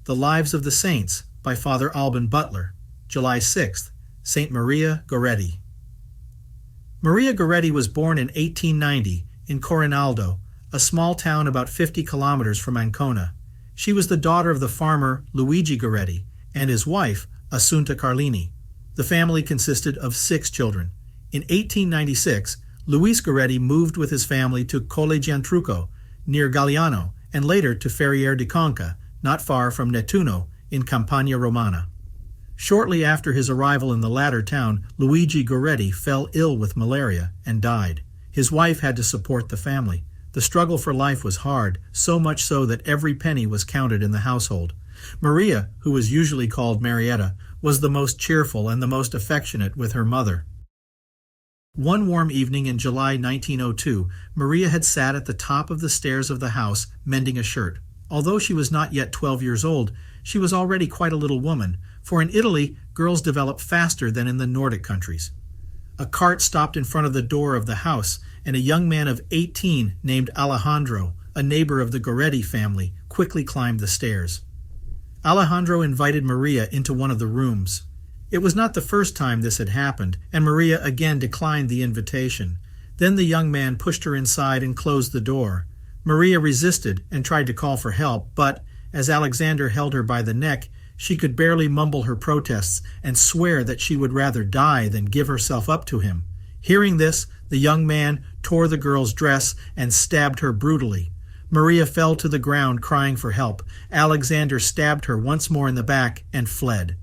The Lives of the Saints by Father Alban Butler, July 6th, St. Maria Goretti. Maria Goretti was born in 1890 in Corinaldo, a small town about 50 kilometers from Ancona. She was the daughter of the farmer Luigi Goretti and his wife, Assunta Carlini. The family consisted of 6 children. In 1896, Luis Goretti moved with his family to Colle Giantruco, near Galliano, and later to Ferriere di Conca, not far from Nettuno, in Campagna Romana. Shortly after his arrival in the latter town, Luigi Goretti fell ill with malaria and died. His wife had to support the family. The struggle for life was hard, so much so that every penny was counted in the household. Maria, who was usually called Marietta, was the most cheerful and the most affectionate with her mother. One warm evening in July 1902, Maria had sat at the top of the stairs of the house mending a shirt. Although she was not yet 12 years old, she was already quite a little woman, for in Italy, girls develop faster than in the Nordic countries. A cart stopped in front of the door of the house, and a young man of 18 named Alessandro, a neighbor of the Goretti family, quickly climbed the stairs. Alessandro invited Maria into one of the rooms. It was not the first time this had happened, and Maria again declined the invitation. Then the young man pushed her inside and closed the door. Maria resisted and tried to call for help, but, as Alexander held her by the neck, she could barely mumble her protests and swear that she would rather die than give herself up to him. Hearing this, the young man tore the girl's dress and stabbed her brutally. Maria fell to the ground crying for help. Alexander stabbed her once more in the back and fled.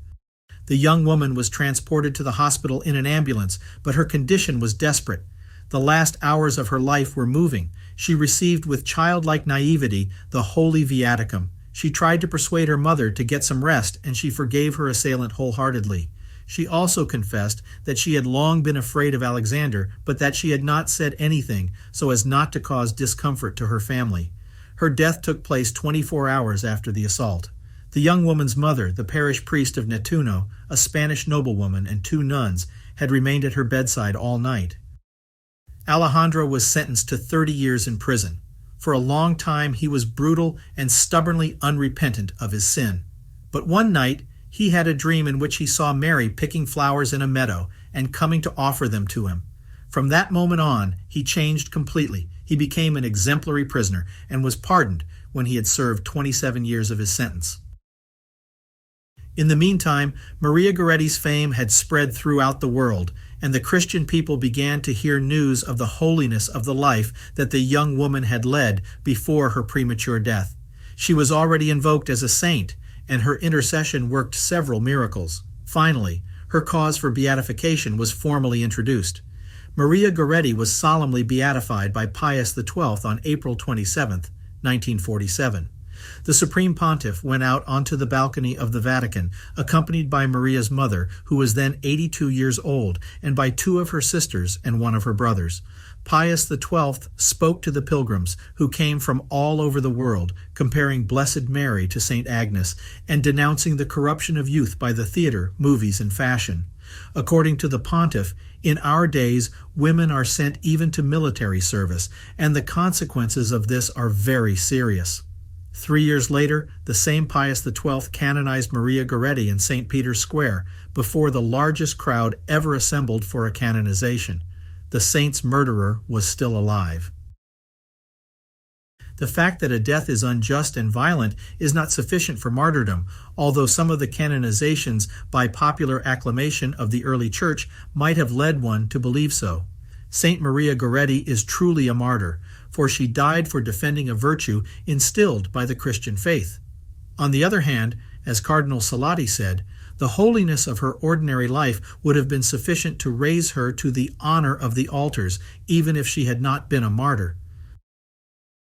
The young woman was transported to the hospital in an ambulance, but her condition was desperate. The last hours of her life were moving. She received with childlike naivety the Holy Viaticum. She tried to persuade her mother to get some rest, and she forgave her assailant wholeheartedly. She also confessed that she had long been afraid of Alexander, but that she had not said anything so as not to cause discomfort to her family. Her death took place 24 hours after the assault. The young woman's mother, the parish priest of Nettuno, a Spanish noblewoman, and 2 nuns, had remained at her bedside all night. Alessandro was sentenced to 30 years in prison. For a long time he was brutal and stubbornly unrepentant of his sin. But one night he had a dream in which he saw Mary picking flowers in a meadow and coming to offer them to him. From that moment on, he changed completely. He became an exemplary prisoner and was pardoned when he had served 27 years of his sentence. In the meantime, Maria Goretti's fame had spread throughout the world, and the Christian people began to hear news of the holiness of the life that the young woman had led before her premature death. She was already invoked as a saint, and her intercession worked several miracles. Finally, her cause for beatification was formally introduced. Maria Goretti was solemnly beatified by Pius XII on April 27, 1947. The Supreme Pontiff went out onto the balcony of the Vatican, accompanied by Maria's mother, who was then 82 years old, and by 2 of her sisters and 1 of her brothers. Pius XII spoke to the pilgrims, who came from all over the world, comparing Blessed Mary to St. Agnes, and denouncing the corruption of youth by the theater, movies, and fashion. According to the pontiff, in our days, women are sent even to military service, and the consequences of this are very serious. 3 years later, the same Pius XII canonized Maria Goretti in St. Peter's Square before the largest crowd ever assembled for a canonization. The saint's murderer was still alive. The fact that a death is unjust and violent is not sufficient for martyrdom, although some of the canonizations by popular acclamation of the early Church might have led one to believe so. Saint Maria Goretti is truly a martyr, for she died for defending a virtue instilled by the Christian faith. On the other hand, as Cardinal Salati said, the holiness of her ordinary life would have been sufficient to raise her to the honor of the altars, even if she had not been a martyr.